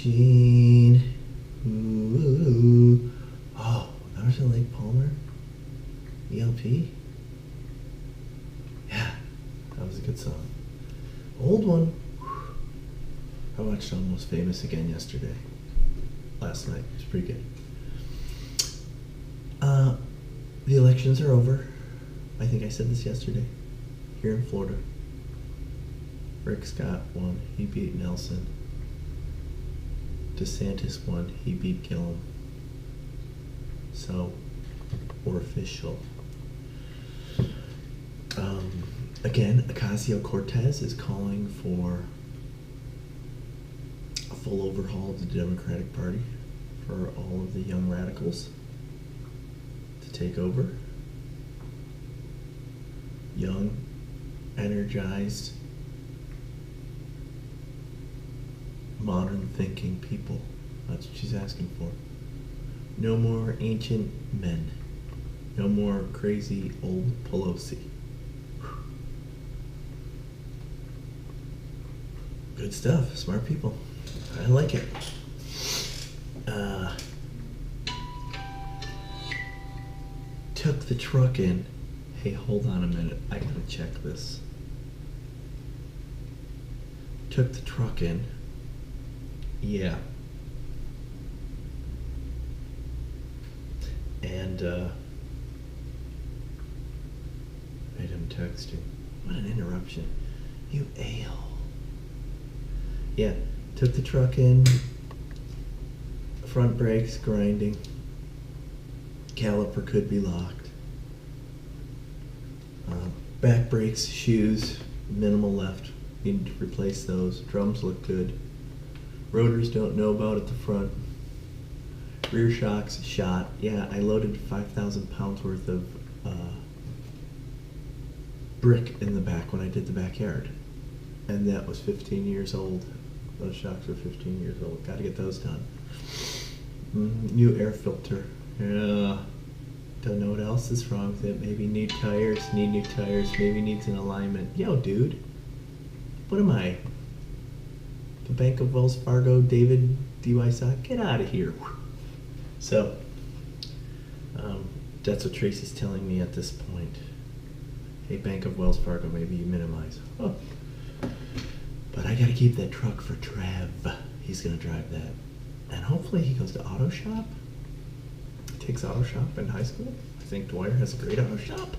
machine. Ooh. Oh, Emerson Lake Palmer? ELP? Yeah, that was a good song. Old one. I watched Almost Famous again last night. It's pretty good. The elections are over. I think I said this yesterday. Here in Florida. Rick Scott won. He beat Nelson. DeSantis won. He beat Gillum. So, we're official. Again, Ocasio-Cortez is calling for a full overhaul of the Democratic Party for all of the young radicals to take over. Young, energized, modern thinking people. That's what she's asking for. No more ancient men. No more crazy old Pelosi. Good stuff. Smart people. I like it. Took the truck in. Hey, hold on a minute. I gotta check this. Took the truck in. Yeah. And, wait, I'm texting. What an interruption. You a-hole. Yeah, took the truck in. Front brakes grinding. Caliper could be locked. Back brakes, shoes, minimal left. Need to replace those. Drums look good. Rotors don't know about at the front. Rear shocks shot. Yeah, I loaded 5,000 pounds worth of brick in the back when I did the backyard. And that was 15 years old. Those shocks were 15 years old. Gotta get those done. New air filter. Yeah. Don't know what else is wrong with it. Maybe need new tires, maybe needs an alignment. Yo, dude. What am I? The Bank of Wells Fargo, David D.Y. Sock? Get out of here. So, that's what Tracy's telling me at this point. Hey, Bank of Wells Fargo, maybe you minimize. Oh. But I gotta keep that truck for Trev. He's gonna drive that. And hopefully he goes to auto shop. Takes auto shop in high school. I think Dwyer has a great auto shop.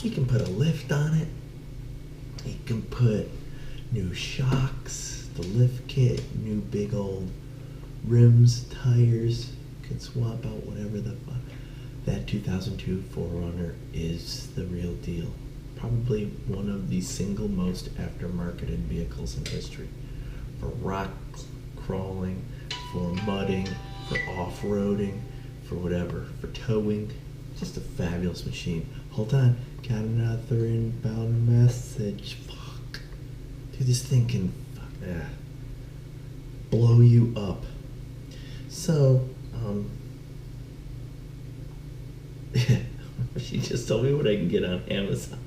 He can put a lift on it. He can put new shocks, the lift kit, new big old rims, tires. Can swap out whatever the fuck. That 2002 4Runner is the real deal. Probably one of the single most aftermarketed vehicles in history. For rock crawling, for mudding, for off-roading, for whatever, for towing. Just a fabulous machine. Hold on, got another inbound message. Fuck. Dude, this thing can blow you up. So, she just told me what I can get on Amazon.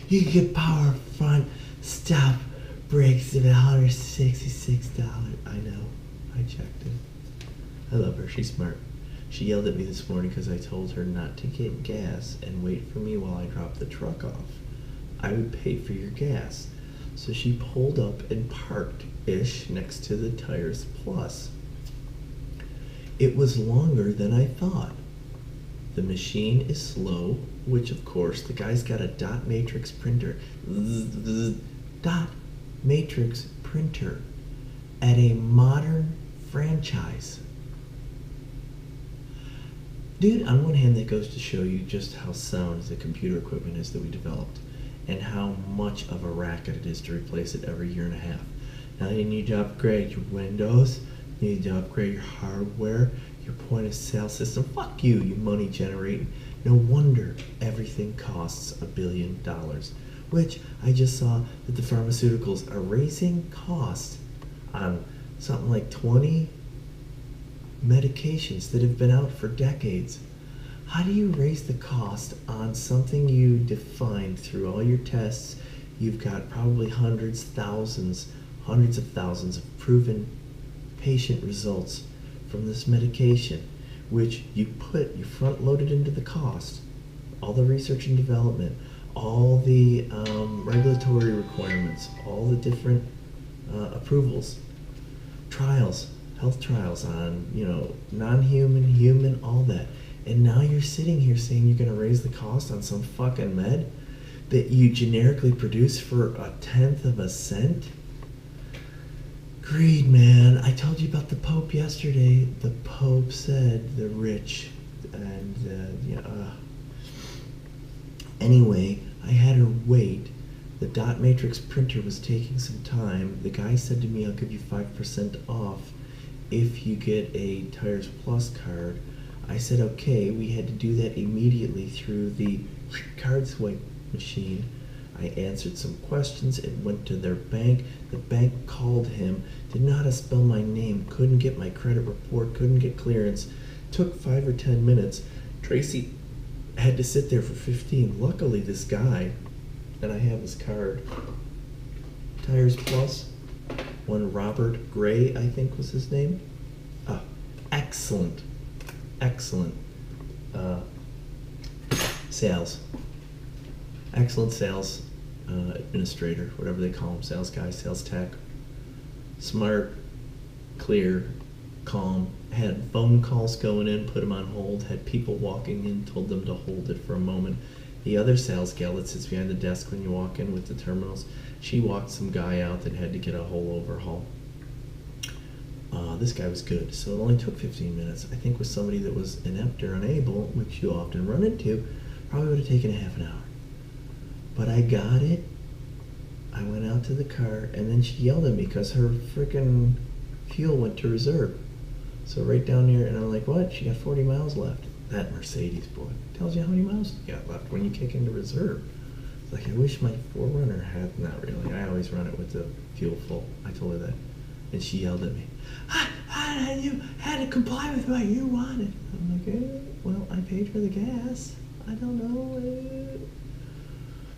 You can get power front stop brakes at $166. I know. I checked it. I love her. She's smart. She yelled at me this morning because I told her not to get gas and wait for me while I dropped the truck off. I would pay for your gas. So she pulled up and parked-ish next to the Tires Plus. It was longer than I thought. The machine is slow, which of course the guy's got a dot matrix printer. Dot matrix printer at a modern franchise. Dude, on one hand, that goes to show you just how sound the computer equipment is that we developed and how much of a racket it is to replace it every year and a half. Now you need to upgrade your Windows, you need to upgrade your hardware, your point of sale system. Fuck you, you money generating. No wonder everything costs $1 billion, which I just saw that the pharmaceuticals are raising costs on something like 20 medications that have been out for decades. How do you raise the cost on something you defined through all your tests? You've got probably hundreds, thousands hundreds of thousands of proven patient results from this medication, which you front loaded into the cost, all the research and development, all the regulatory requirements, all the different approvals, trials, health trials on, non-human, human, all that. And now you're sitting here saying you're going to raise the cost on some fucking med that you generically produce for 1/10 of a cent? Greed, man. I told you about the Pope yesterday. The Pope said the rich and Anyway, I had her wait. The dot matrix printer was taking some time. The guy said to me, I'll give you 5% off if you get a Tires Plus card. I said, okay. We had to do that immediately through the card swipe machine. I answered some questions. It went to their bank. The bank called him, didn't know how to spell my name, couldn't get my credit report, couldn't get clearance. Took 5 or 10 minutes. Tracy had to sit there for 15. Luckily, this guy, and I have his card, Tires Plus, one Robert Gray, I think was his name. Excellent sales. Excellent sales administrator, whatever they call him, sales guy, sales tech. Smart, clear, calm. Had phone calls going in, put them on hold. Had people walking in, told them to hold it for a moment. The other sales gal that sits behind the desk when you walk in with the terminals, she walked some guy out that had to get a whole overhaul. This guy was good, so it only took 15 minutes. I think with somebody that was inept or unable, which you often run into, probably would have taken a half an hour. But I got it. I went out to the car, and then she yelled at me because her freaking fuel went to reserve. So right down there, and I'm like, what? She got 40 miles left. That Mercedes, boy, tells you how many miles you got left when you kick into reserve. It's like, I wish my 4Runner had, not really. I always run it with the fuel full. I told her that. And she yelled at me, you had to comply with what you wanted. I'm like, well, I paid for the gas. I don't know.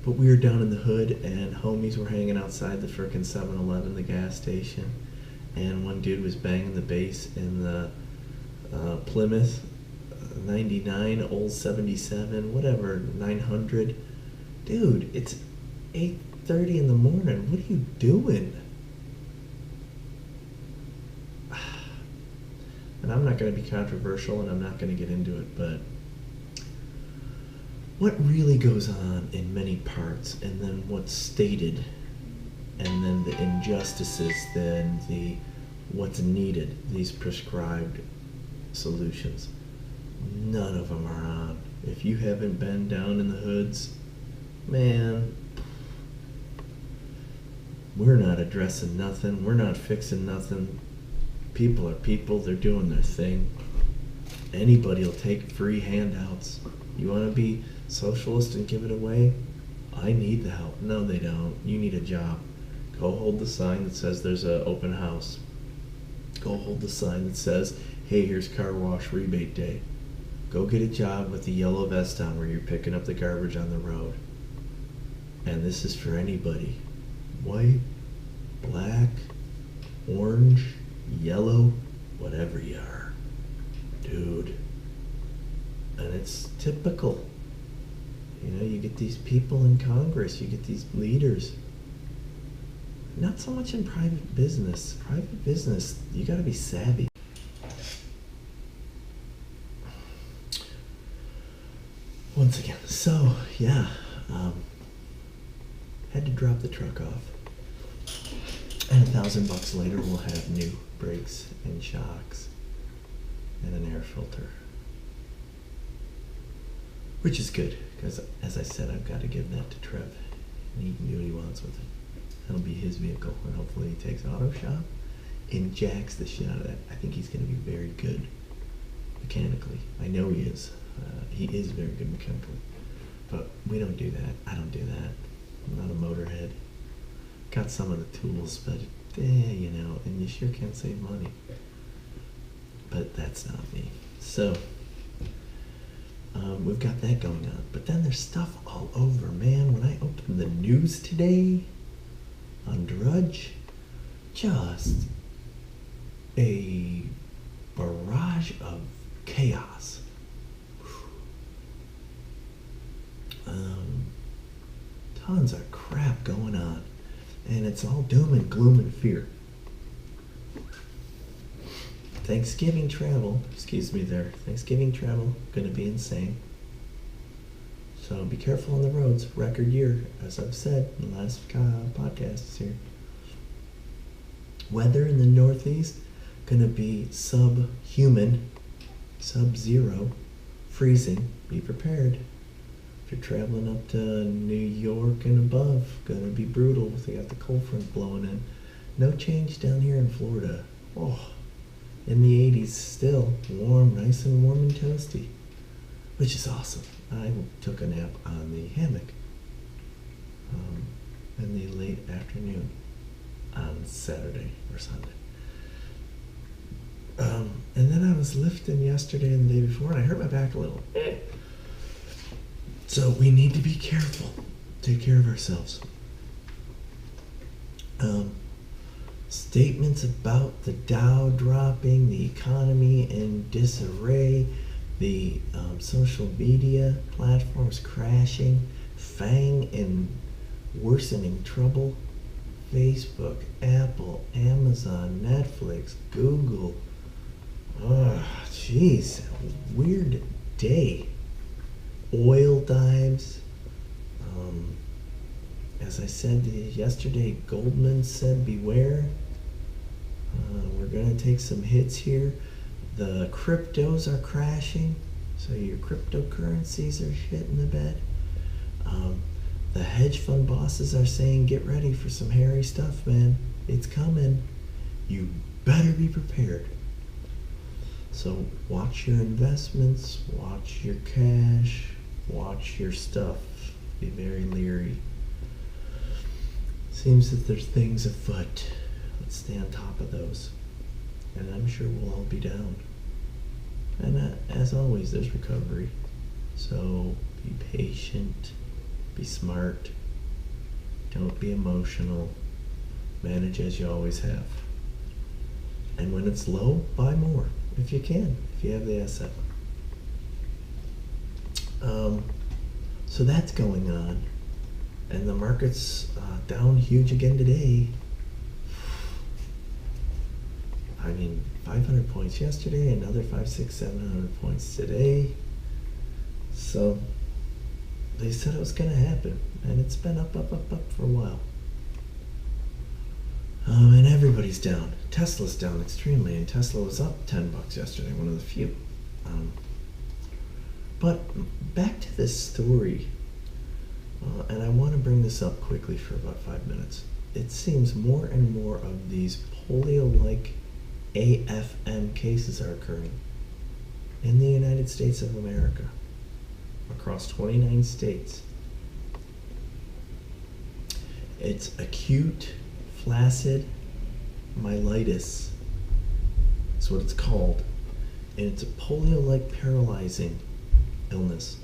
But we were down in the hood, and homies were hanging outside the frickin' 7-Eleven, the gas station. And one dude was banging the bass in the Plymouth 99, old 77, whatever, 900. Dude, it's 8:30 in the morning. What are you doing? And I'm not going to be controversial, and I'm not going to get into it, but what really goes on in many parts, and then what's stated, and then the injustices, then the what's needed, these prescribed solutions, none of them are on. If you haven't been down in the hoods, man, we're not addressing nothing. We're not fixing nothing. People are people. They're doing their thing. Anybody will take free handouts. You want to be socialist and give it away? I need the help. No, they don't. You need a job. Go hold the sign that says there's an open house. Go hold the sign that says, hey, here's car wash rebate day. Go get a job with the yellow vest on where you're picking up the garbage on the road. And this is for anybody. White, black, orange, yellow, whatever you are. Dude. And it's typical. You get these people in Congress, you get these leaders. Not so much in private business. Private business, you gotta be savvy. Once again, so, yeah, had to drop the truck off. And $1,000 later, we'll have new brakes and shocks and an air filter. Which is good, because as I said, I've got to give that to Trev, and he can do what he wants with it. That'll be his vehicle, and hopefully he takes auto shop and jacks the shit out of that. I think he's going to be very good mechanically. I know he is. He is very good mechanically. But we don't do that. I don't do that. I'm not a motorhead. Got some of the tools, but and you sure can save money. But that's not me. So, we've got that going on. But then there's stuff all over, man. When I opened the news today on Drudge, just a barrage of chaos. Tons of crap going on, and it's all doom and gloom and fear. Thanksgiving travel, Thanksgiving travel, gonna be insane. So be careful on the roads. Record year, as I've said in the last podcasts here. Weather in the Northeast, gonna be subhuman, sub-zero, freezing. Be prepared. If you're traveling up to New York and above, gonna be brutal. They got the cold front blowing in. No change down here in Florida. Oh, in the 80s still, warm, nice and warm and toasty, which is awesome. I took a nap on the hammock in the late afternoon on Saturday or Sunday. And then I was lifting yesterday and the day before, and I hurt my back a little. So we need to be careful. Take care of ourselves. Statements about the Dow dropping, the economy in disarray, the social media platforms crashing, FANG in worsening trouble, Facebook, Apple, Amazon, Netflix, Google. Oh, jeez, weird day. Oil dives. As I said yesterday, Goldman said beware. We're going to take some hits here. The cryptos are crashing, so your cryptocurrencies are shitting the bed. The hedge fund bosses are saying, get ready for some hairy stuff, man. It's coming. You better be prepared. So watch your investments, watch your cash, watch your stuff. Be very leery. Seems that there's things afoot. Let's stay on top of those. And I'm sure we'll all be down. And as always, there's recovery. So be patient, be smart, don't be emotional, manage as you always have. And when it's low, buy more if you can, if you have the asset. So that's going on. And the market's down huge again today. I mean, 500 points yesterday, another 500, 600, 700 points today. So they said it was going to happen, and it's been up for a while. And everybody's down. Tesla's down extremely, and Tesla was up $10 yesterday, one of the few. But back to this story, and I want to bring this up quickly for about 5 minutes. It seems more and more of these polio-like AFM cases are occurring in the United States of America, across 29 states. It's acute flaccid myelitis. That's what it's called. And it's a polio-like paralyzing illness.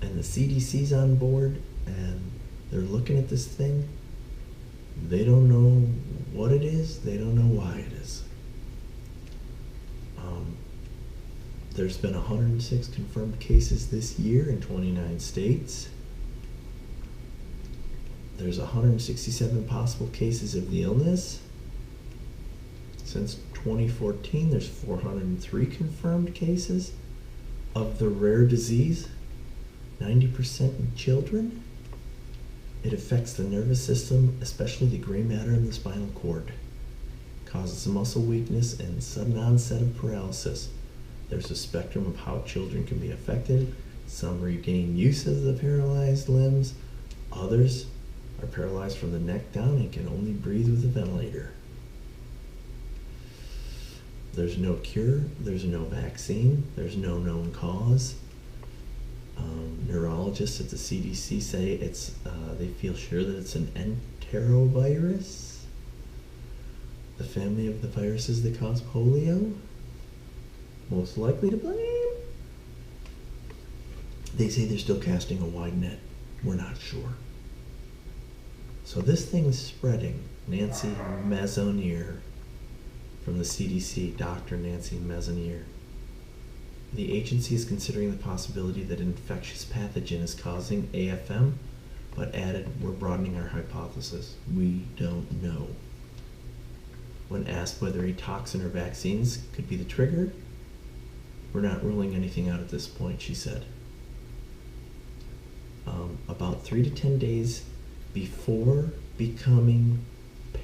And the CDC's on board, and they're looking at this thing. They don't know what it is. They don't know why it is. There's been 106 confirmed cases this year in 29 states. There's 167 possible cases of the illness. Since 2014, there's 403 confirmed cases of the rare disease, 90% in children. It affects the nervous system, especially the gray matter in the spinal cord. Causes muscle weakness and sudden onset of paralysis. There's a spectrum of how children can be affected. Some regain use of the paralyzed limbs. Others are paralyzed from the neck down and can only breathe with a ventilator. There's no cure, there's no vaccine, there's no known cause. Neurologists at the CDC say it's they feel sure that it's an enterovirus, the family of the viruses that cause polio, most likely to blame. They say they're still casting a wide net. We're not sure. So this thing's spreading Nancy Maisonier from the CDC, Dr. Nancy Maisonier. The agency is considering the possibility that an infectious pathogen is causing AFM, but added, we're broadening our hypothesis. We don't know. When asked whether a toxin or vaccines could be the trigger, we're not ruling anything out at this point, she said. About 3 to 10 days before becoming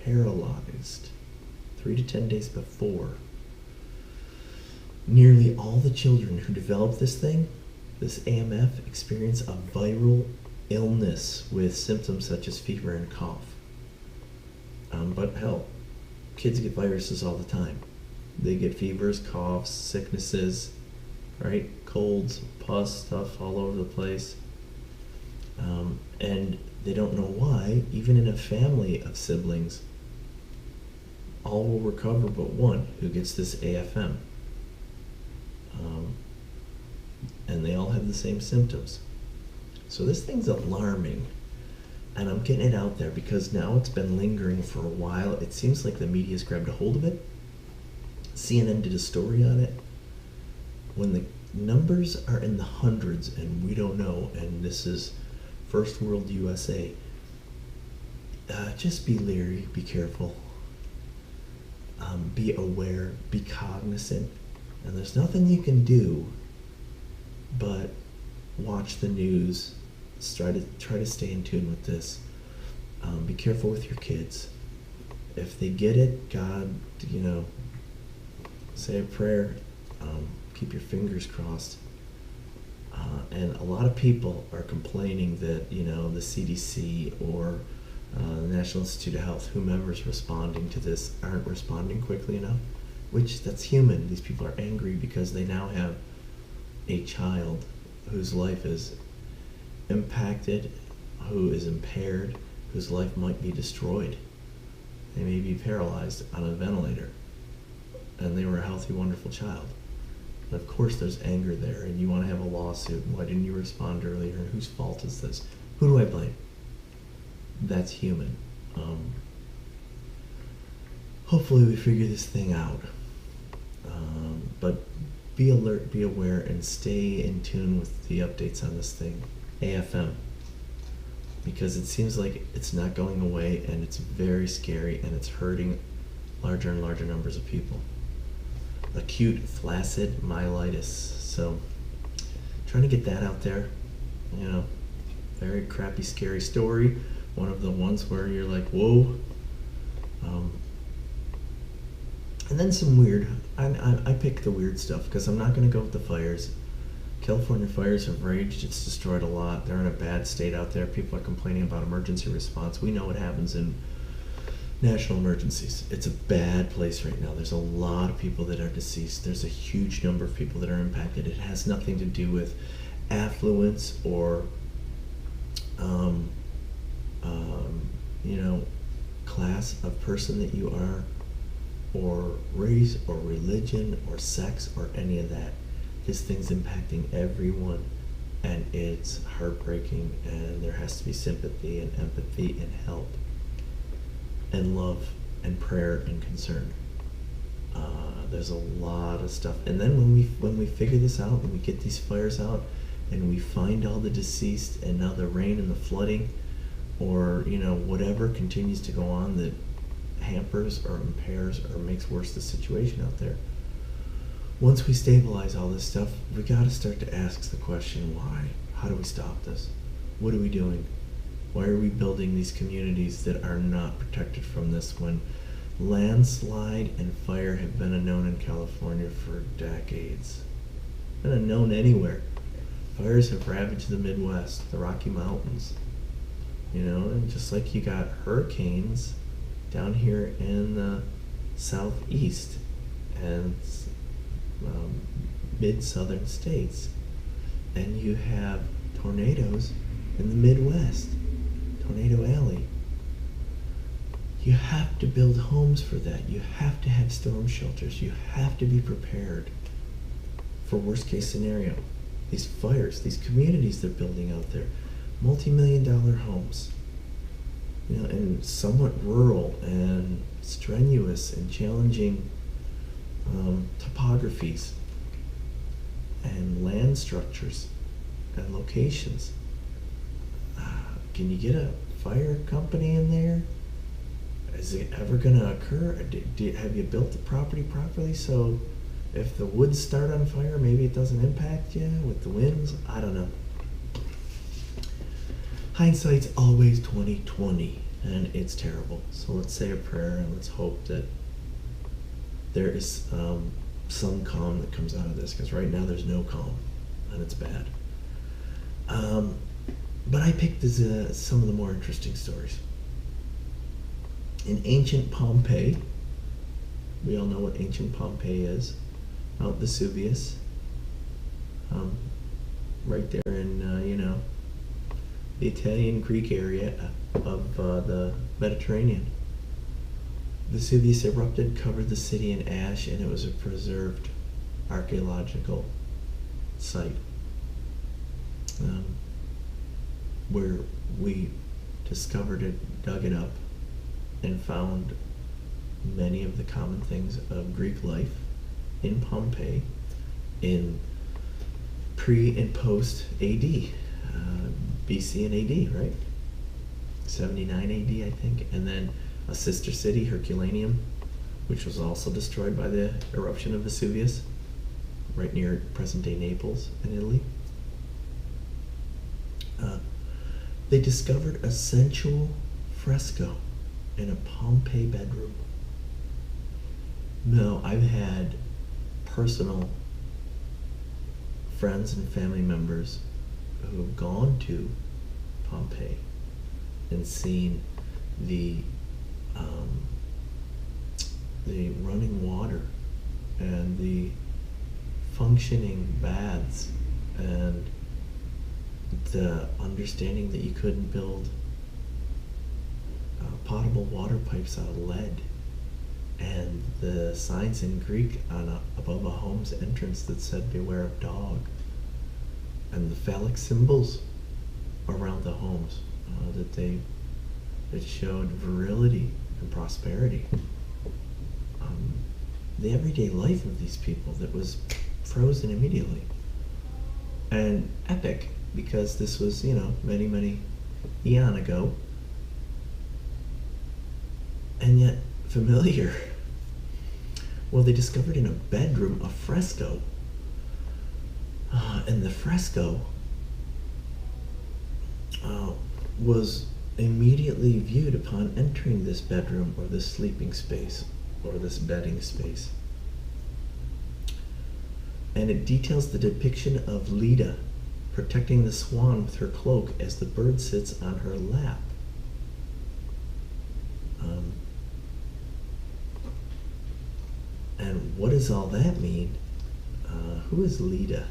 paralyzed, 3 to 10 days before, nearly all the children who developed this thing, this AMF, experience a viral illness with symptoms such as fever and cough. But hell, kids get viruses all the time. They get fevers, coughs, sicknesses, right? Colds, pus, stuff all over the place. And they don't know why, even in a family of siblings, all will recover but one who gets this AFM. And they all have the same symptoms. So this thing's alarming. And I'm getting it out there because now it's been lingering for a while. It seems like the media's grabbed a hold of it. CNN did a story on it. When the numbers are in the hundreds and we don't know, and this is first world USA, just be leery, be careful, be aware, be cognizant, and there's nothing you can do but watch the news, try to stay in tune with this. Be careful with your kids. If they get it, God, say a prayer, keep your fingers crossed. And a lot of people are complaining that, the CDC or the National Institute of Health, whomever's responding to this, aren't responding quickly enough, which that's human. These people are angry because they now have a child whose life is impacted, who is impaired, whose life might be destroyed. They may be paralyzed on a ventilator, and they were a healthy, wonderful child. And of course there's anger there, and you want to have a lawsuit. Why didn't you respond earlier? And whose fault is this? Who do I blame? That's human. Hopefully we figure this thing out. But be alert, be aware, and stay in tune with the updates on this thing, AFM. Because it seems like it's not going away, and it's very scary, and it's hurting larger and larger numbers of people. Acute flaccid myelitis. So, trying to get that out there. Very crappy, scary story. One of the ones where you're like, whoa. And then some weird. I pick the weird stuff because I'm not going to go with the fires. California fires have raged. It's destroyed a lot. They're in a bad state out there. People are complaining about emergency response. We know what happens in national emergencies. It's a bad place right now. There's a lot of people that are deceased. There's a huge number of people that are impacted. It has nothing to do with affluence or class of person that you are, or race or religion or sex or any of that. This thing's impacting everyone, and it's heartbreaking, and there has to be sympathy and empathy and help and love and prayer and concern. There's a lot of stuff. And then when we figure this out, and we get these fires out, and we find all the deceased, and now the rain and the flooding, or whatever continues to go on that hampers or impairs or makes worse the situation out there. Once we stabilize all this stuff, we got to start to ask the question, why? How do we stop this? What are we doing? Why are we building these communities that are not protected from this when landslide and fire have been unknown in California for decades? Been unknown anywhere. Fires have ravaged the Midwest, the Rocky Mountains. And just like you got hurricanes down here in the southeast and mid-southern states, and you have tornadoes in the Midwest, Tornado Alley. You have to build homes for that. You have to have storm shelters. You have to be prepared for worst case scenario. These fires, these communities they're building out there, multi-million-dollar homes. and somewhat rural and strenuous and challenging topographies and land structures and locations. Can you get a fire company in there? Is it ever going to occur? Have you built the property properly so if the woods start on fire, maybe it doesn't impact you with the winds? I don't know. Hindsight's always 20/20, and it's terrible. So let's say a prayer and let's hope that there is some calm that comes out of this, because right now there's no calm, and it's bad. But I picked some of the more interesting stories. In ancient Pompeii, we all know what ancient Pompeii is, Mount Vesuvius, right there in, the Italian-Greek area of the Mediterranean. Vesuvius erupted, covered the city in ash, and it was a preserved archaeological site where we discovered it, dug it up, and found many of the common things of Greek life in Pompeii in pre and post AD, BC and AD, right? 79 AD, I think, and then a sister city, Herculaneum, which was also destroyed by the eruption of Vesuvius, right near present-day Naples in Italy. They discovered a sensual fresco in a Pompeii bedroom. Now, I've had personal friends and family members who have gone to Pompeii and seen the running water and the functioning baths and the understanding that you couldn't build potable water pipes out of lead, and the signs in Greek above a home's entrance that said "Beware of dog," and the phallic symbols around the homes that showed virility and prosperity. The everyday life of these people that was frozen immediately, and epic, because this was, many eon ago, and yet familiar. Well, they discovered in a bedroom a fresco, and the fresco was immediately viewed upon entering this bedroom or this sleeping space or this bedding space. And it details the depiction of Leda protecting the swan with her cloak as the bird sits on her lap. And what does all that mean? Who is Leda?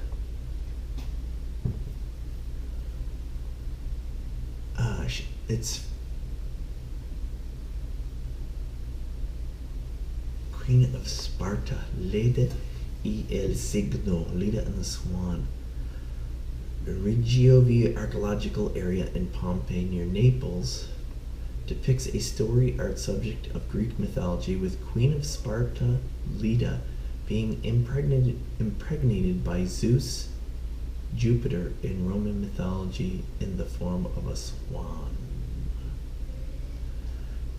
It's Queen of Sparta, Leda y el Signo, Leda and the Swan. The Regiovi archaeological area in Pompeii near Naples depicts a story art subject of Greek mythology, with Queen of Sparta, Leda, being impregnated by Zeus, Jupiter in Roman mythology in the form of a swan.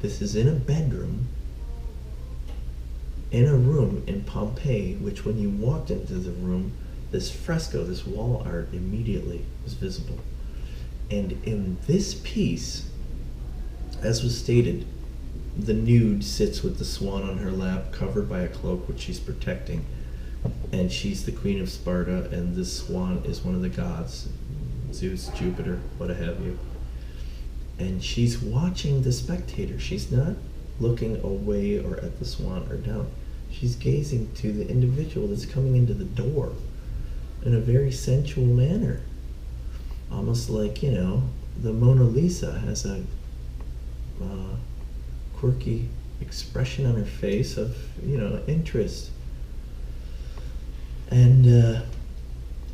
This is in a bedroom, in a room in Pompeii, which when you walked into the room, this fresco, this wall art immediately was visible. And in this piece, as was stated, the nude sits with the swan on her lap, covered by a cloak which she's protecting. And she's the Queen of Sparta, and this swan is one of the gods, Zeus, Jupiter, what have you. And she's watching the spectator. She's not looking away or at the swan or down. She's gazing to the individual that's coming into the door in a very sensual manner. Almost like, the Mona Lisa has a quirky expression on her face of, interest. And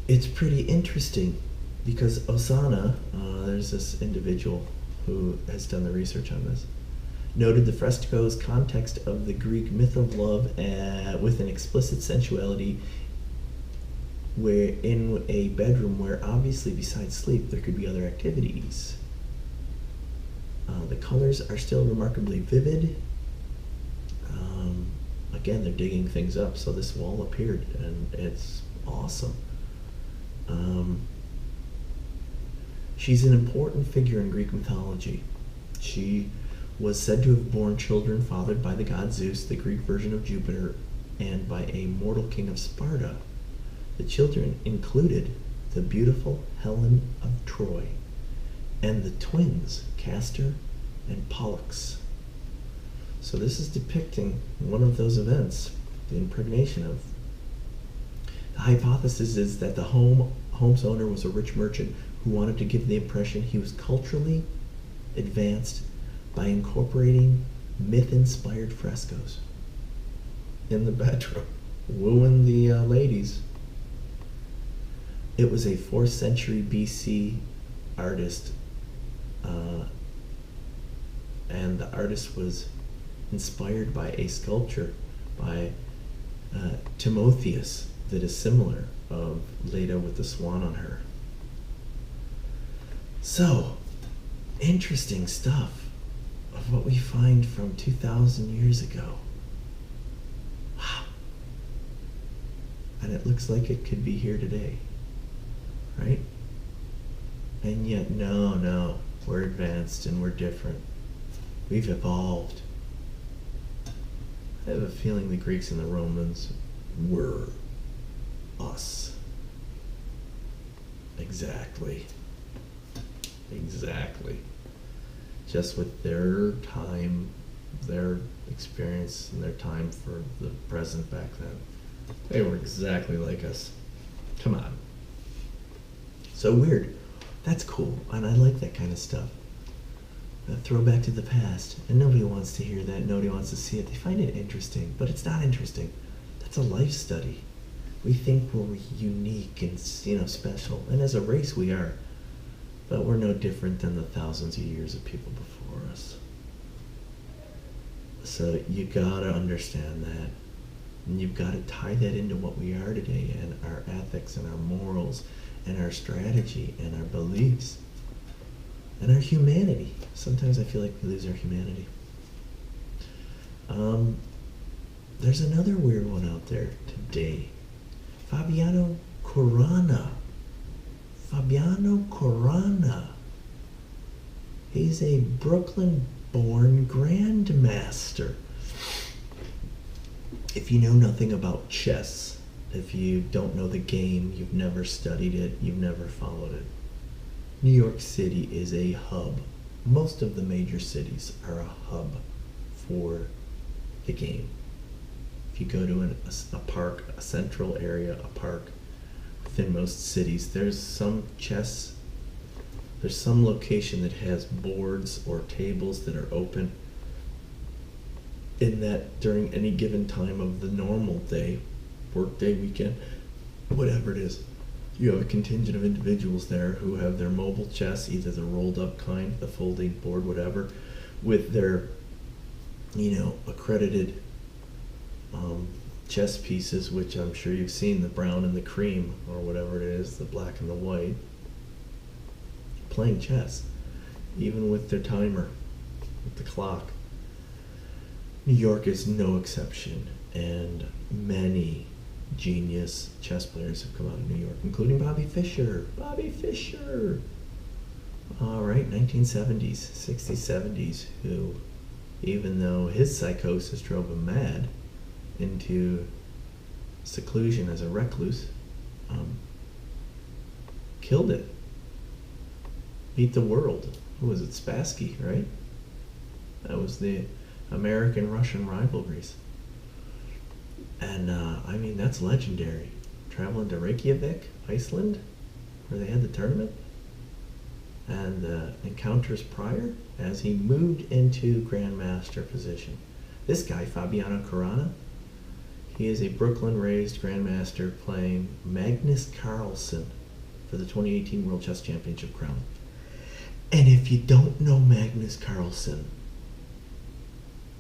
it's pretty interesting because Osana, there's this individual who has done the research on this, noted the fresco's context of the Greek myth of love with an explicit sensuality where in a bedroom where obviously besides sleep there could be other activities. The colors are still remarkably vivid. Again, they're digging things up, so this wall appeared, and it's awesome. She's an important figure in Greek mythology. She was said to have borne children fathered by the god Zeus, the Greek version of Jupiter, and by a mortal king of Sparta. The children included the beautiful Helen of Troy and the twins Castor and Pollux. So this is depicting one of those events, the impregnation of. The hypothesis is that the home's owner was a rich merchant who wanted to give the impression he was culturally advanced by incorporating myth-inspired frescoes in the bedroom, wooing the ladies. It was a 4th century BC artist, and the artist was inspired by a sculpture by Timotheus that is similar, of Leda with the swan on her. So, interesting stuff of what we find from 2,000 years ago. Wow. And it looks like it could be here today, right? And yet, no, we're advanced and we're different. We've evolved. I have a feeling the Greeks and the Romans were us. Exactly. Just with their time, their experience, and their time for the present back then. They were exactly like us. Come on. So weird. That's cool, and I like that kind of stuff. A throwback to the past, and nobody wants to hear that, nobody wants to see it. They find it interesting, but it's not interesting. That's a life study. We think we're unique and special, and as a race we are, but we're no different than the thousands of years of people before us. So you gotta understand that, and you've got to tie that into what we are today, and our ethics and our morals and our strategy and our beliefs and our humanity. Sometimes I feel like we lose our humanity. There's another weird one out there today. Fabiano Corana. He's a Brooklyn-born grandmaster. If you know nothing about chess, if you don't know the game, you've never studied it, you've never followed it, New York City is a hub. Most of the major cities are a hub for the game. If you go to a park, a central area, a park, within most cities, there's some location that has boards or tables that are open, in that during any given time of the normal day, work day, weekend, whatever it is, you have a contingent of individuals there who have their mobile chess, either the rolled up kind, the folding board, whatever, with their, accredited chess pieces, which I'm sure you've seen, the brown and the cream, or whatever it is, the black and the white, playing chess, even with their timer, with the clock. New York is no exception, and many genius chess players have come out of New York, including Bobby Fischer. All right, 1970s, 60s, 70s, who, even though his psychosis drove him mad into seclusion as a recluse, killed it. Beat the world. Who was it? Spassky, right? That was the American-Russian rivalries. And, that's legendary. Traveling to Reykjavik, Iceland, where they had the tournament, and the encounters prior, as he moved into Grandmaster position. This guy, Fabiano Caruana, he is a Brooklyn-raised Grandmaster playing Magnus Carlsen for the 2018 World Chess Championship crown. And if you don't know Magnus Carlsen,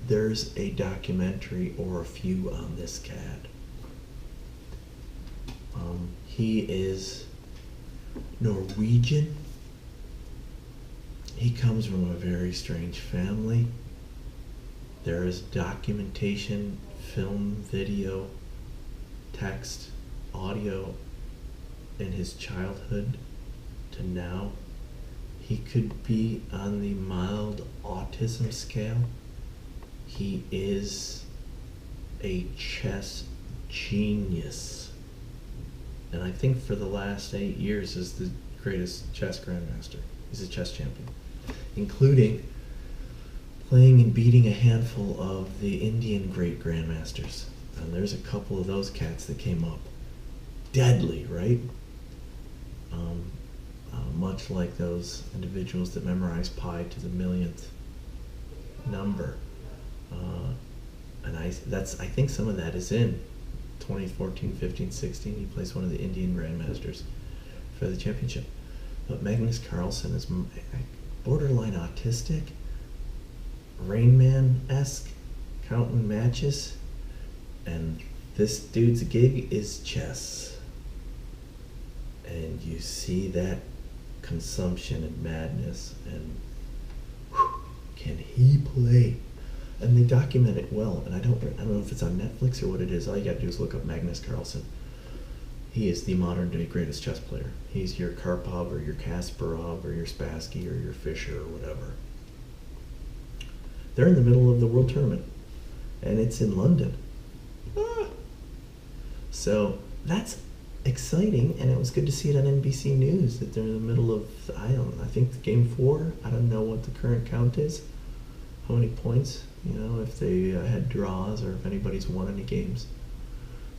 there's a documentary or a few on this cat. He is Norwegian. He comes from a very strange family. There is documentation, film, video, text, audio in his childhood to now. He could be on the mild autism scale. He is a chess genius. And I think for the last 8 years is the greatest chess grandmaster. He's a chess champion, including playing and beating a handful of the Indian great grandmasters. And there's a couple of those cats that came up. Deadly, right? Much like those individuals that memorize pi to the millionth number. And I think some of that is in 2014, 15, 16. He plays one of the Indian grandmasters for the championship. But Magnus Carlsen is borderline autistic, Rain Man-esque, counting matches, and this dude's gig is chess. And you see that consumption and madness, and whew, can he play? And they document it well. And I don't know if it's on Netflix or what it is. All you gotta do is look up Magnus Carlsen. He is the modern day greatest chess player. He's your Karpov or your Kasparov or your Spassky or your Fischer or whatever. They're in the middle of the world tournament, and it's in London. So that's exciting, and it was good to see it on NBC News that they're in the middle of, I think game 4. I don't know what the current count is, how many points, if they had draws or if anybody's won any games.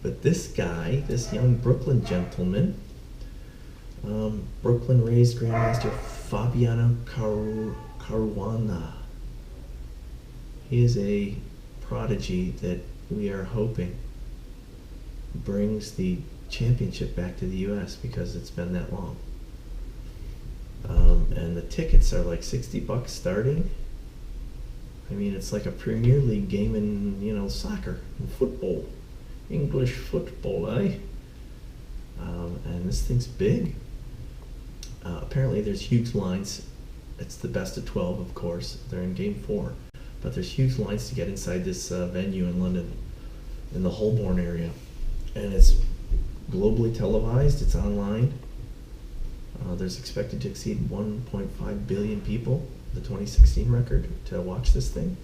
But this guy, this young Brooklyn gentleman, Brooklyn-raised Grandmaster Fabiano Caruana. He is a prodigy that we are hoping brings the championship back to the U.S. because it's been that long. And the tickets are like $60 starting. I mean, it's like a Premier League game in, soccer and football. English football, eh? And this thing's big. Apparently there's huge lines. It's the best of 12, of course. They're in game 4. But there's huge lines to get inside this venue in London, in the Holborn area. And it's globally televised. It's online. There's expected to exceed 1.5 billion people, the 2016 record, to watch this thing.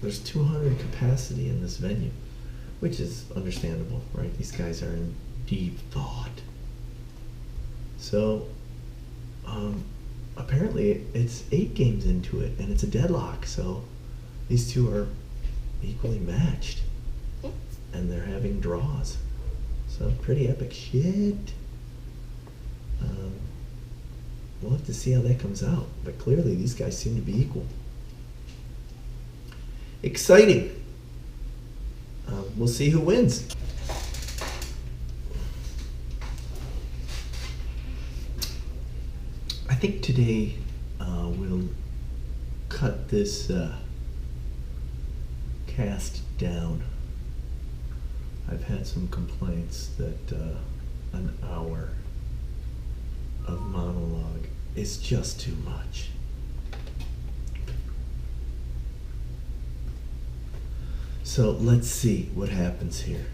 There's 200 capacity in this venue, which is understandable, right? These guys are in deep thought. So, apparently it's 8 games into it, and it's a deadlock, so these two are equally matched, and they're having draws. So, pretty epic shit. We'll have to see how that comes out, but clearly these guys seem to be equal. Exciting! We'll see who wins. I think today we'll cut this cast down. I've had some complaints that an hour of monologue is just too much. So let's see what happens here.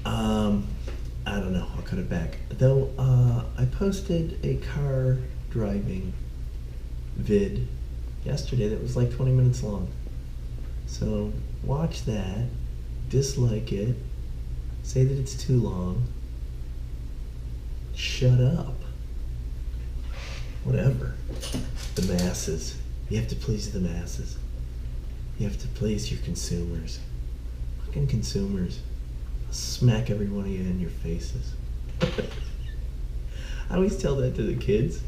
I don't know, I'll cut it back. Though I posted a car driving vid yesterday that was like 20 minutes long. So watch that, dislike it, say that it's too long, shut up. Whatever. The masses. You have to please the masses. You have to please your consumers. Fucking consumers. I'll smack every one of you in your faces. I always tell that to the kids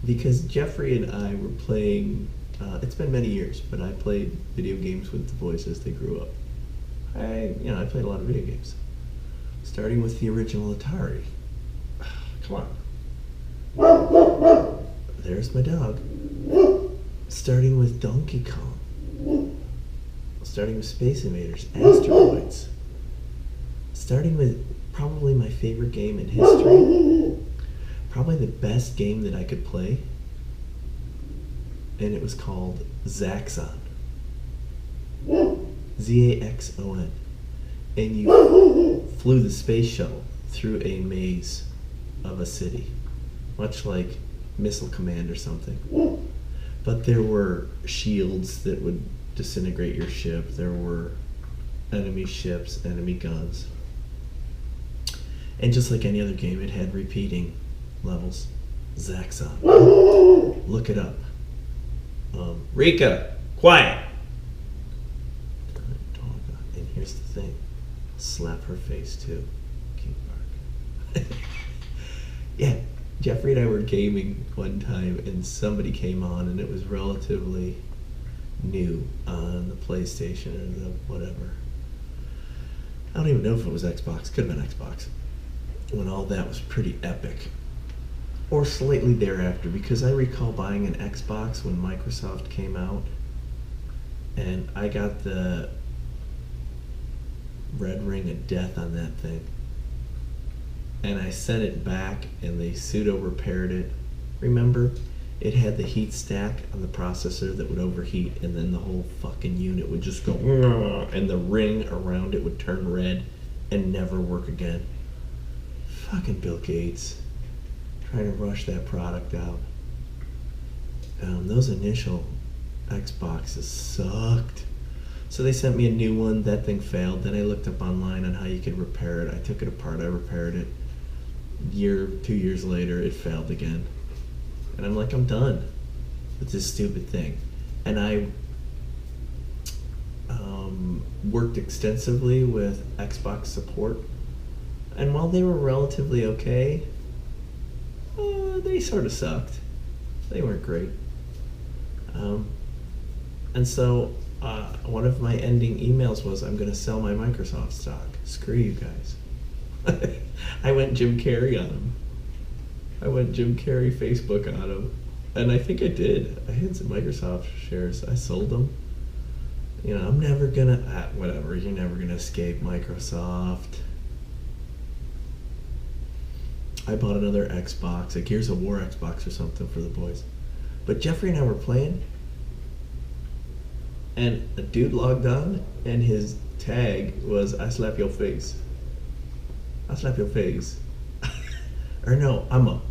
because Jeffrey and I were playing, it's been many years, but I played video games with the boys as they grew up. I played a lot of video games. Starting with the original Atari. Come on. There's my dog. Starting with Donkey Kong. Starting with Space Invaders, Asteroids. Starting with probably my favorite game in history. Probably the best game that I could play. And it was called Zaxxon. Zaxon. And you flew the space shuttle through a maze of a city. Much like Missile Command or something. But there were shields that would disintegrate your ship. There were enemy ships, enemy guns. And just like any other game, it had repeating levels. Zaxxon. Look it up. Rika, quiet! And here's the thing. Slap her face too. Keep bark. Yeah, Jeffrey and I were gaming one time and somebody came on and it was relatively new on the PlayStation or the whatever. I don't even know if it was Xbox. Could have been Xbox. When all that was pretty epic. Or slightly thereafter, because I recall buying an Xbox when Microsoft came out, and I got the red ring of death on that thing. And I sent it back, and they pseudo-repaired it. Remember? It had the heat stack on the processor that would overheat, and then the whole fucking unit would just go, and the ring around it would turn red and never work again. Fucking Bill Gates. Trying to rush that product out. Those initial Xboxes sucked. So they sent me a new one. That thing failed. Then I looked up online on how you could repair it. I took it apart. I repaired it. 2 years later, it failed again. And I'm like, I'm done with this stupid thing. And I worked extensively with Xbox support. And while they were relatively okay, they sort of sucked. They weren't great. And so one of my ending emails was, I'm going to sell my Microsoft stock. Screw you guys. I went Jim Carrey on them. I went Jim Carrey Facebook on them. And I think I did. I had some Microsoft shares. I sold them. You know, I'm never going to, whatever, you're never going to escape Microsoft. I bought another Xbox, a Gears of War Xbox or something for the boys. But Jeffrey and I were playing, and a dude logged on, and his tag was, I slap your face. I slap your face. Or no, I'm a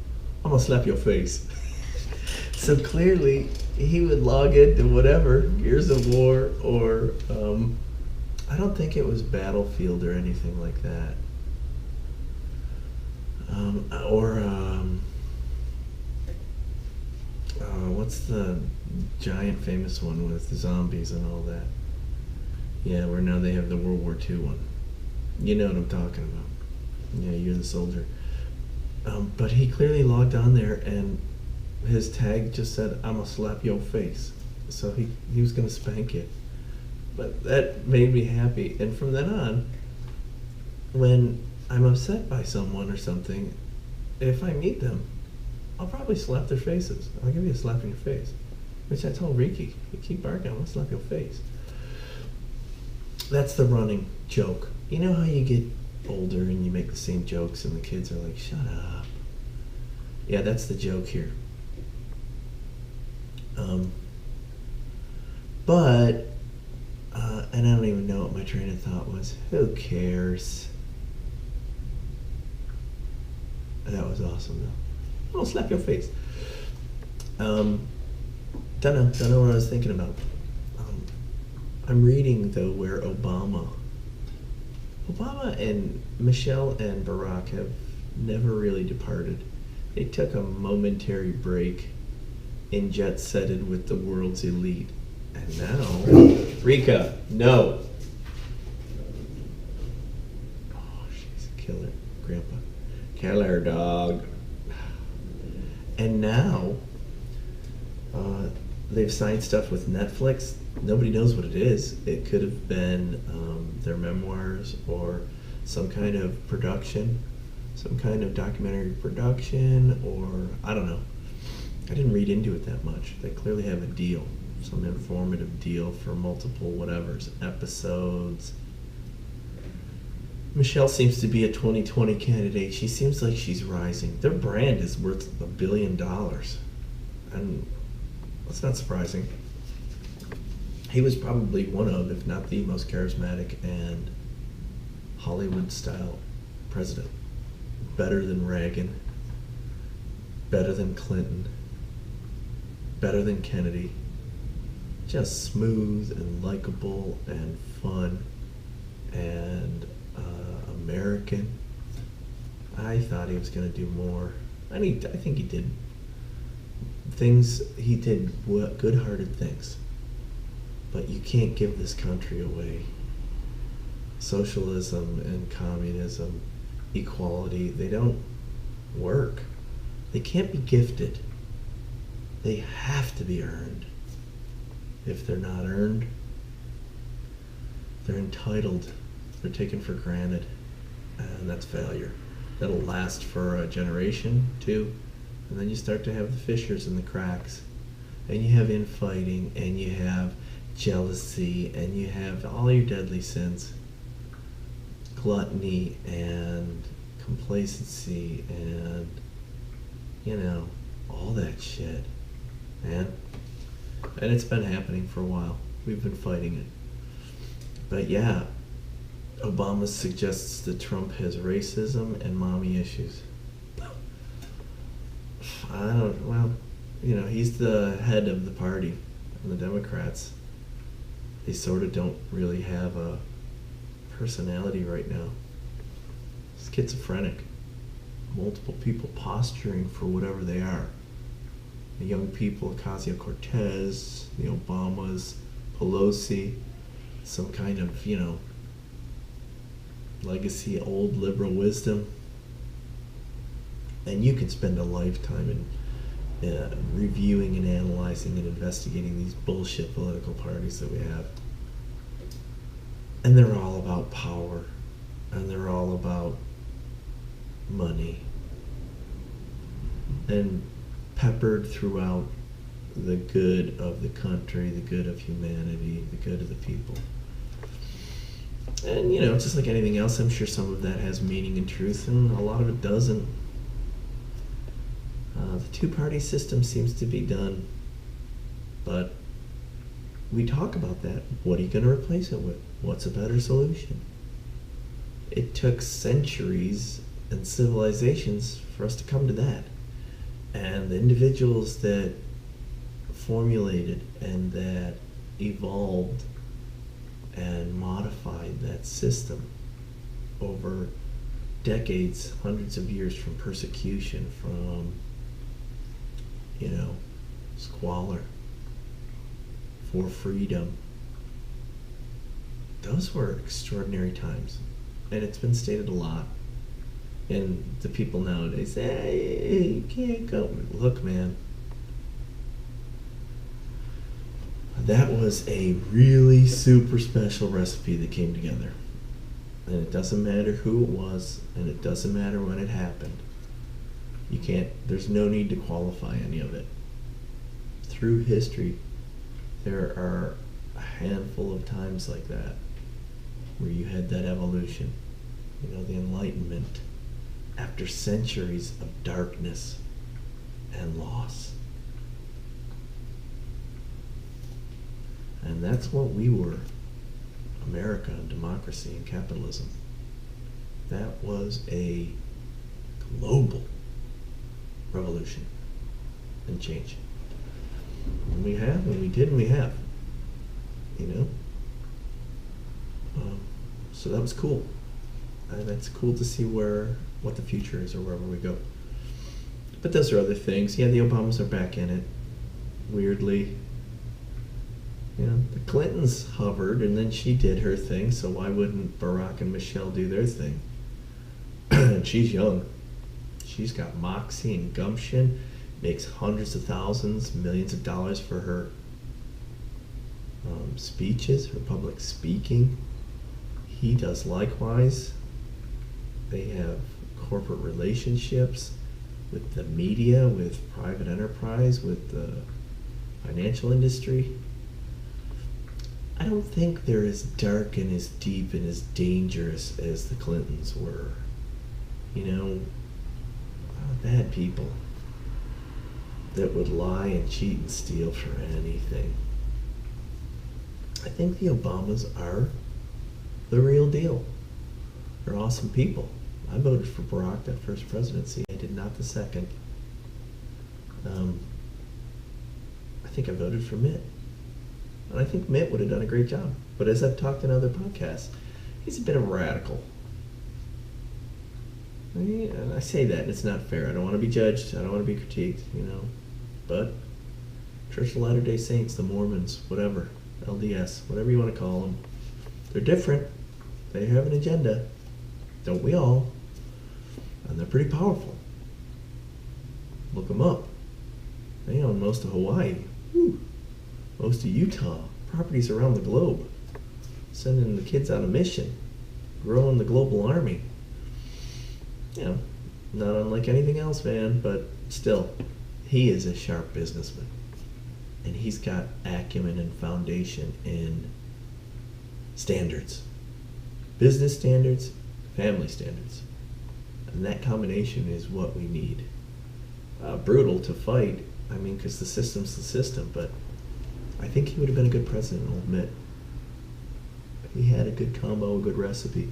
slap your face. So clearly, he would log into whatever, Gears of War, or, I don't think it was Battlefield or anything like that. What's the giant famous one with the zombies and all that? Yeah, where now they have the World War II one. You know what I'm talking about. Yeah, you're the soldier. But he clearly logged on there and his tag just said, I'm gonna slap your face. So he was gonna spank it. But that made me happy. And from then on, when I'm upset by someone or something, if I meet them, I'll probably slap their faces. I'll give you a slap in your face. Which I told Riki, you keep barking, I'm gonna slap your face. That's the running joke. You know how you get older and you make the same jokes and the kids are like, shut up. Yeah, that's the joke here. And I don't even know what my train of thought was. Who cares? That was awesome though. Oh, slap your face. Don't know what I was thinking about. I'm reading though where Obama and Michelle and Barack have never really departed. They took a momentary break and jet-setted with the world's elite. And now, Rika, no. Oh, she's a killer, Grandpa. Killer dog. And now, they've signed stuff with Netflix. Nobody knows what it is. It could have been their memoirs or some kind of production. some kind of documentary production, or I don't know. I didn't read into it that much. They clearly have a deal, some informative deal for multiple whatevers, episodes. Michelle seems to be a 2020 candidate. She seems like she's rising. Their brand is worth $1 billion. And that's not surprising. He was probably one of, if not the most charismatic and Hollywood-style president. Better than Reagan. Better than Clinton. Better than Kennedy. Just smooth and likable and fun and American. I thought he was going to do more. I think he did things. He did good-hearted things. But you can't give this country away. Socialism and communism, equality, they don't work. They can't be gifted. They have to be earned. If they're not earned, they're entitled. They're taken for granted. And that's failure. That'll last for a generation, two, and then you start to have the fissures and the cracks. And you have infighting, and you have jealousy, and you have all your deadly sins. Gluttony and complacency and, all that shit. Man. And it's been happening for a while. We've been fighting it. But yeah, Obama suggests that Trump has racism and mommy issues. He's the head of the party, and the Democrats, they sort of don't really have a personality right now. Schizophrenic. Multiple people posturing for whatever they are. The young people, Ocasio-Cortez, the Obamas, Pelosi, some kind of, legacy, old liberal wisdom. And you can spend a lifetime in reviewing and analyzing and investigating these bullshit political parties that we have. And they're all about power. And they're all about money. And peppered throughout the good of the country, the good of humanity, the good of the people. And, just like anything else, I'm sure some of that has meaning and truth, and a lot of it doesn't. The two-party system seems to be done. But we talk about that. What are you going to replace it with? What's a better solution? It took centuries and civilizations for us to come to that. And the individuals that formulated and that evolved and modified that system over decades, hundreds of years, from persecution, from, squalor, for freedom. Those were extraordinary times. And it's been stated a lot. And the people nowadays say, hey, you can't go. Look, man. That was a really super special recipe that came together. And it doesn't matter who it was, and it doesn't matter when it happened. There's no need to qualify any of it. Through history, there are a handful of times like that where you had that evolution. The Enlightenment, after centuries of darkness and loss. And that's what we were. America and democracy and capitalism. That was a global revolution and change. And we have, and we did, and we have. So that was cool. And it's cool to see what the future is, or wherever we go. But those are other things. Yeah, the Obamas are back in it. Weirdly. The Clintons hovered, and then she did her thing, so why wouldn't Barack and Michelle do their thing? And she's young. She's got moxie and gumption, makes hundreds of thousands, millions of dollars for her speeches, her public speaking. He does likewise. They have corporate relationships, with the media, with private enterprise, with the financial industry. I don't think they're as dark and as deep and as dangerous as the Clintons were. You know, bad people that would lie and cheat and steal for anything. I think the Obamas are the real deal. They're awesome people. I voted for Barack that first presidency. I did not the second. I think I voted for Mitt. And I think Mitt would have done a great job. But as I've talked in other podcasts, he's a bit of a radical. And I say that, and it's not fair. I don't want to be judged. I don't want to be critiqued, you know. But Church of Latter-day Saints, the Mormons, whatever, LDS, whatever you want to call them, they're different. They have an agenda. Don't we all? And they're pretty powerful. Look them up. They own most of Hawaii. Whew. Most of Utah, properties around the globe, sending the kids on a mission, growing the global army. You know, not unlike anything else, man, but still, he is a sharp businessman. And he's got acumen and foundation in standards. Business standards, family standards. And that combination is what we need. Brutal to fight, I mean, because the system's the system, but I think he would have been a good president, I'll admit. He had a good combo, a good recipe.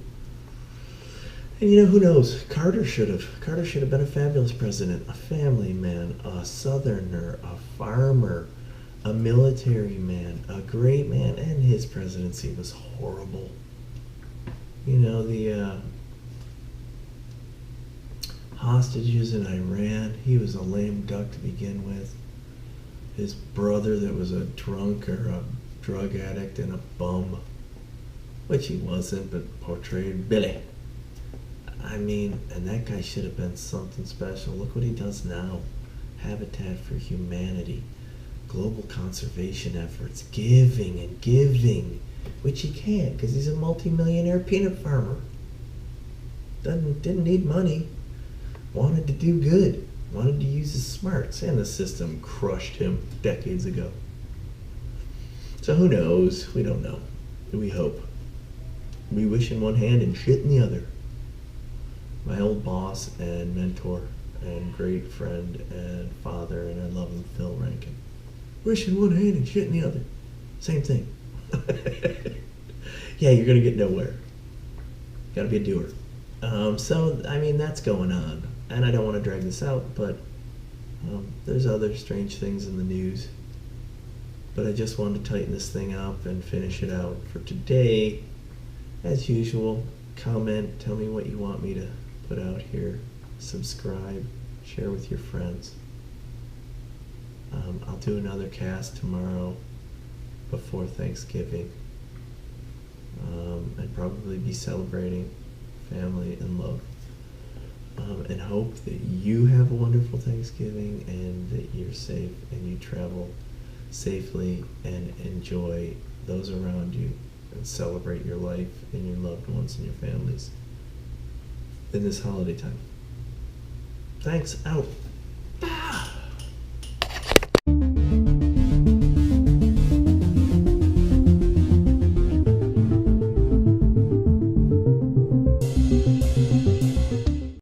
And you know, who knows? Carter should have been a fabulous president, a family man, a southerner, a farmer, a military man, a great man, and his presidency was horrible. You know, the hostages in Iran, he was a lame duck to begin with. His brother that was a drunk or a drug addict and a bum, which he wasn't, but portrayed Billy. I mean, and that guy should have been something special. Look what he does now. Habitat for Humanity, global conservation efforts, giving and giving, which he can't because he's a multi-millionaire peanut farmer. Didn't need money, wanted to do good. Wanted to use his smarts, and the system crushed him decades ago. So who knows? We don't know. We hope. We wish in one hand and shit in the other. My old boss and mentor and great friend and father, and I love him, Phil Rankin. Wish in one hand and shit in the other. Same thing. Yeah, you're going to get nowhere. Got to be a doer. So, I mean, that's going on. And I don't want to drag this out, but there's other strange things in the news. But I just wanted to tighten this thing up and finish it out for today. As usual, comment, tell me what you want me to put out here. Subscribe, share with your friends. I'll do another cast tomorrow before Thanksgiving. And probably be celebrating family and love. And hope that you have a wonderful Thanksgiving and that you're safe and you travel safely and enjoy those around you and celebrate your life and your loved ones and your families in this holiday time. Thanks. Out. Ah!